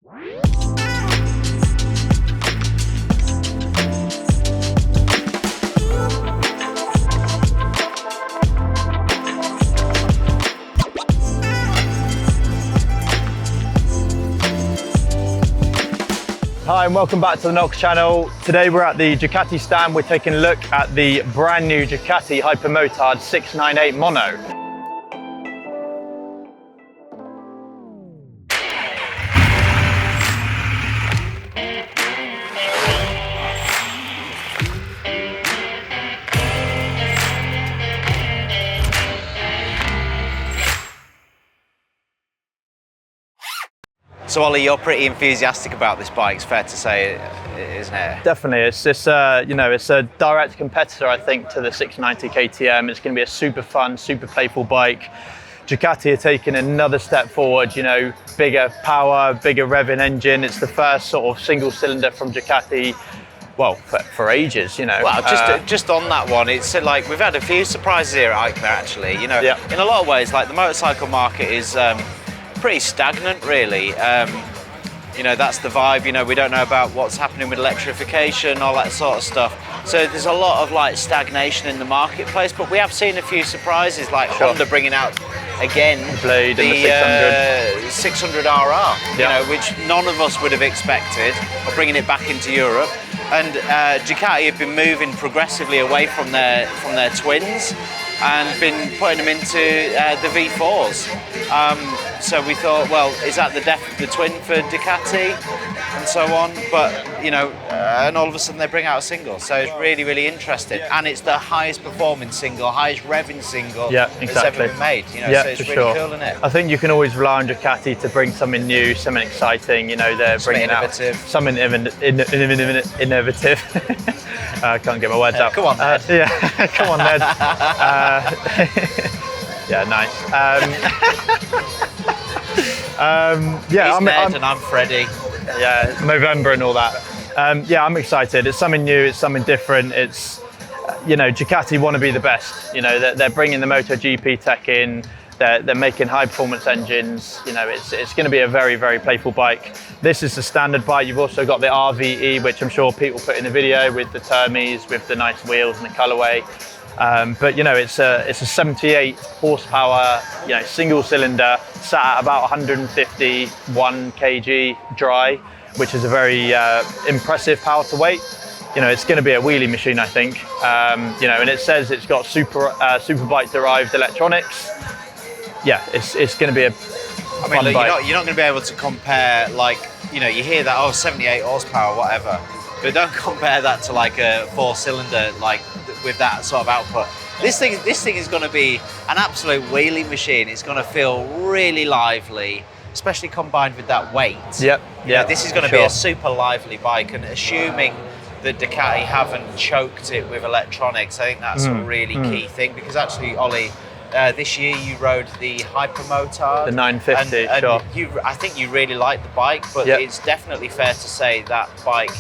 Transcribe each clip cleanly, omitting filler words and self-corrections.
Hi and welcome back to the Knox channel. Today we're at the Ducati stand. We're taking a look at the brand new Ducati Hypermotard 698 Mono. So Ollie, you're pretty enthusiastic about this bike, it's fair to say, isn't it? Definitely, it's just it's a direct competitor, I think, to the 690 KTM. It's going to be a super fun, super playful bike. Ducati are taking another step forward, bigger power, bigger revving engine. It's the first sort of single cylinder from Ducati, well, for ages, Well, just on that one, it's like we've had a few surprises here at EICMA actually. In a lot of ways, like the motorcycle market is pretty stagnant, really. That's the vibe. We don't know about what's happening with electrification, all that sort of stuff. So there's a lot of like stagnation in the marketplace, but we have seen a few surprises, like Honda bringing out again the 600 RR, which none of us would have expected, or bringing it back into Europe. And Ducati have been moving progressively away from their twins and been putting them into the V4s. So we thought, well, is that the death of the twin for Ducati and so on? But, and all of a sudden they bring out a single. So it's really, really interesting. And it's the highest performing single, highest revving single that's ever been made. So it's really cool, isn't it? I think you can always rely on Ducati to bring something new, something exciting. They're bringing out something innovative. I can't get my words out. Come on, Ned. Come on, Ned. Yeah, nice. He's Ned and I'm Freddie. Yeah, November and all that. I'm excited. It's something new. It's something different. It's, Ducati want to be the best. They're bringing the MotoGP tech in. They're making high performance engines. It's going to be a very, very playful bike. This is the standard bike. You've also got the RVE, which I'm sure Pete will put in the video, with the Termes, with the nice wheels and the colorway. But it's a 78 horsepower, single cylinder, sat at about 151 kg dry, which is a very impressive power to weight. It's going to be a wheelie machine, I think. And it says it's got Superbike derived electronics. Yeah, it's going to be a fun bike. You're not going to be able to compare, you hear that, 78 horsepower, whatever, but don't compare that to like a 4-cylinder, with that sort of output. This thing is going to be an absolute wheelie machine. It's going to feel really lively, especially combined with that weight. This is going to be a super lively bike, and assuming that Ducati haven't choked it with electronics, I think that's a really key thing, because actually, Ollie, this year you rode the Hypermotard. The 950, and I think you really like the bike, but it's definitely fair to say that bike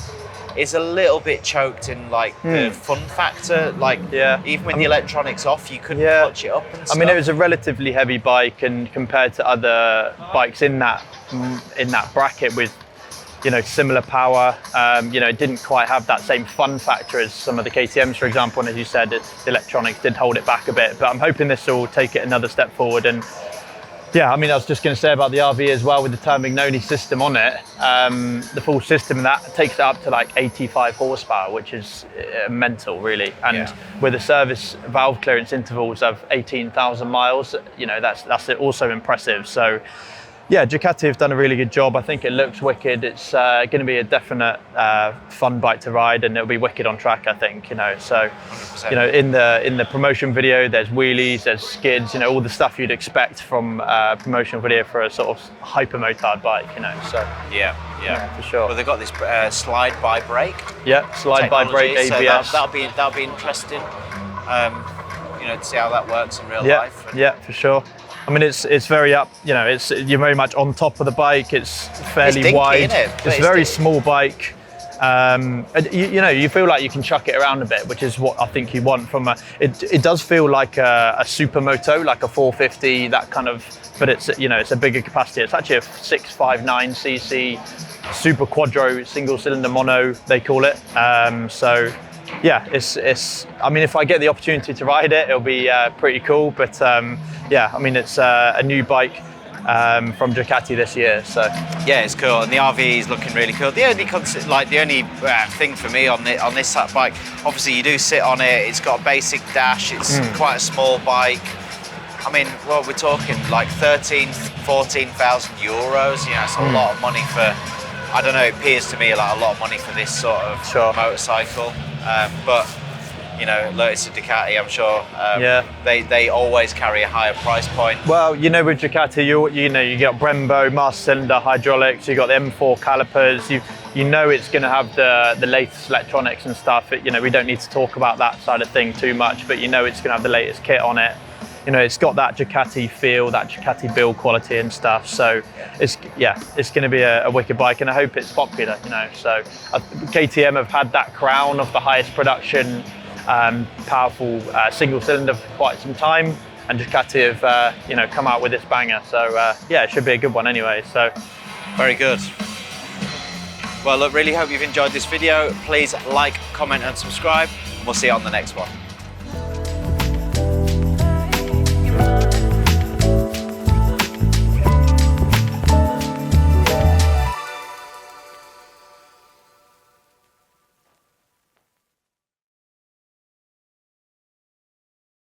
is a little bit choked in the fun factor. Even with the electronics off, you couldn't clutch it up and stuff. I mean, it was a relatively heavy bike, and compared to other bikes in that bracket with similar power, it didn't quite have that same fun factor as some of the KTMs, for example. And as you said, the electronics did hold it back a bit. But I'm hoping this will take it another step forward. And I was just going to say about the RV as well, with the Termignoni system on it, the full system, that takes it up to like 85 horsepower, which is mental, really. And with a service valve clearance intervals of 18,000 miles, that's also impressive. So Ducati have done a really good job. I think it looks wicked. It's going to be a definite fun bike to ride, and it'll be wicked on track, I think. So 100%. In the promotion video, there's wheelies, there's skids, all the stuff you'd expect from a promotional video for a sort of hypermotard bike. So for sure. Well, they've got this slide by brake. Slide by brake ABS. So that'll be interesting. To see how that works in real life. For sure. I mean, it's very up. You're very much on top of the bike. It's fairly wide. It's a very small bike. And you know, you feel like you can chuck it around a bit, which is what I think you want from a. It does feel like a supermoto, like a 450, that kind of. But it's, you know, it's a bigger capacity. It's actually a 659cc super quadro single cylinder mono, they call it. So yeah, it's. I mean, if I get the opportunity to ride it, it'll be pretty cool. But yeah, I mean, it's a new bike from Ducati this year. So yeah, it's cool, and the RV is looking really cool. The only thing for me on this bike, obviously you do sit on it. It's got a basic dash. It's quite a small bike. I mean, well, we're talking like 13,000, 14,000 euros. You know, it's a lot of money for. I don't know. It appears to me like a lot of money for this sort of motorcycle. But you know, look, it's a Ducati. I'm sure. They always carry a higher price point. Well, you know, with Ducati, you know, you got Brembo, master cylinder hydraulics. You got the M4 calipers. You know, it's going to have the latest electronics and stuff. You know, we don't need to talk about that side of thing too much, but you know, it's going to have the latest kit on it. You know, it's got that Ducati feel, that Ducati build quality and stuff. So it's going to be a wicked bike, and I hope it's popular. You know, so KTM have had that crown of the highest production, powerful single cylinder for quite some time, and Ducati have you know, come out with this banger. So yeah, it should be a good one anyway. So very good. Well, look, really hope you've enjoyed this video. Please like, comment, and subscribe. We'll see you on the next one.